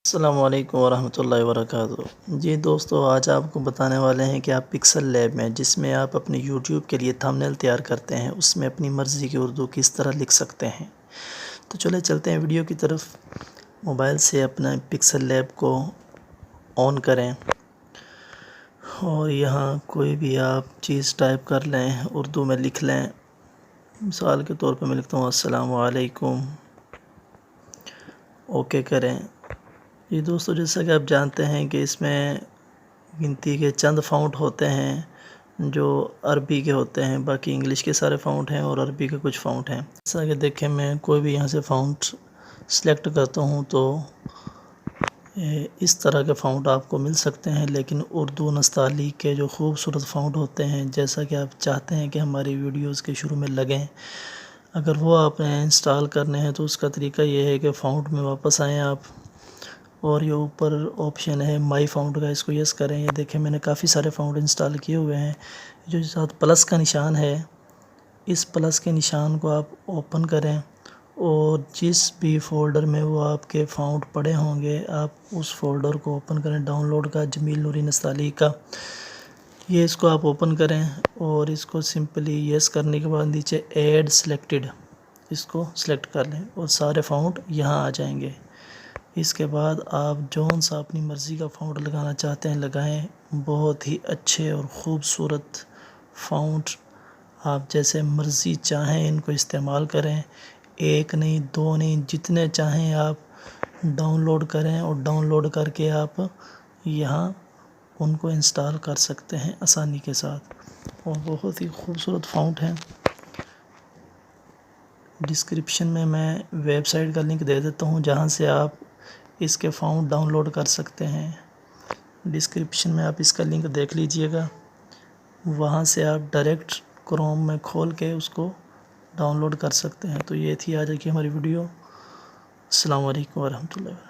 अस्सलामु अलैकुम वरहमतुल्लाहि वबरकातुहू। जी दोस्तों, आज आपको बताने वाले हैं कि आप पिक्सल लैब में, जिसमें आप अपने यूट्यूब के लिए थंबनेल तैयार करते हैं, उसमें अपनी मर्ज़ी की उर्दू किस तरह लिख सकते हैं। तो चले चलते हैं वीडियो की तरफ। मोबाइल से अपना पिक्सल लैब को ऑन करें और यहाँ कोई भी आप चीज़ टाइप कर लें, उर्दू में लिख लें। मिसाल के तौर पर मैं लिखता हूँ अस्सलामु अलैकुम। ओके करें। ये दोस्तों, जैसा कि आप जानते हैं कि इसमें गिनती के चंद फ़ॉन्ट होते हैं जो अरबी के होते हैं, बाकी इंग्लिश के सारे फ़ॉन्ट हैं और अरबी के कुछ फ़ॉन्ट हैं। जैसा कि देखें, मैं कोई भी यहाँ से फ़ॉन्ट सेलेक्ट करता हूँ तो इस तरह के फ़ॉन्ट आपको मिल सकते हैं, लेकिन उर्दू नस्ताली के जो खूबसूरत फ़ॉन्ट होते हैं, जैसा कि आप चाहते हैं कि हमारी वीडियोज़ के शुरू में लगें, अगर वो आपने इंस्टॉल करने हैं तो उसका तरीका ये है कि फ़ॉन्ट में वापस आएँ आप, और ये ऊपर ऑप्शन है माई फ़ॉन्ट का, इसको यस करें। ये देखें, मैंने काफ़ी सारे फ़ॉन्ट इंस्टॉल किए हुए हैं। जो साथ प्लस का निशान है, इस प्लस के निशान को आप ओपन करें और जिस भी फ़ोल्डर में वो आपके फ़ॉन्ट पड़े होंगे, आप उस फ़ोल्डर को ओपन करें। डाउनलोड का जमील नूरी नस्ताली का, ये इसको आप ओपन करें और इसको सिंपली यस करने के बाद नीचे ऐड सेलेक्टेड, इसको सेलेक्ट कर लें और सारे फ़ॉन्ट यहाँ आ जाएंगे। इसके बाद आप जौन सा अपनी मर्ज़ी का फ़ॉन्ट लगाना चाहते हैं लगाएं। बहुत ही अच्छे और ख़ूबसूरत फ़ॉन्ट, आप जैसे मर्ज़ी चाहें इनको इस्तेमाल करें। एक नहीं, दो नहीं, जितने चाहें आप डाउनलोड करें और डाउनलोड करके आप यहाँ उनको इंस्टॉल कर सकते हैं आसानी के साथ, और बहुत ही खूबसूरत फ़ॉन्ट हैं। डिस्क्रिप्शन में मैं वेबसाइट का लिंक दे देता हूँ जहाँ से आप इसके फ़ॉन्ट डाउनलोड कर सकते हैं। डिस्क्रिप्शन में आप इसका लिंक देख लीजिएगा, वहाँ से आप डायरेक्ट क्रोम में खोल के उसको डाउनलोड कर सकते हैं। तो ये थी आज की हमारी वीडियो। अस्सलामु अलैकुम वरहमतुल्लाह।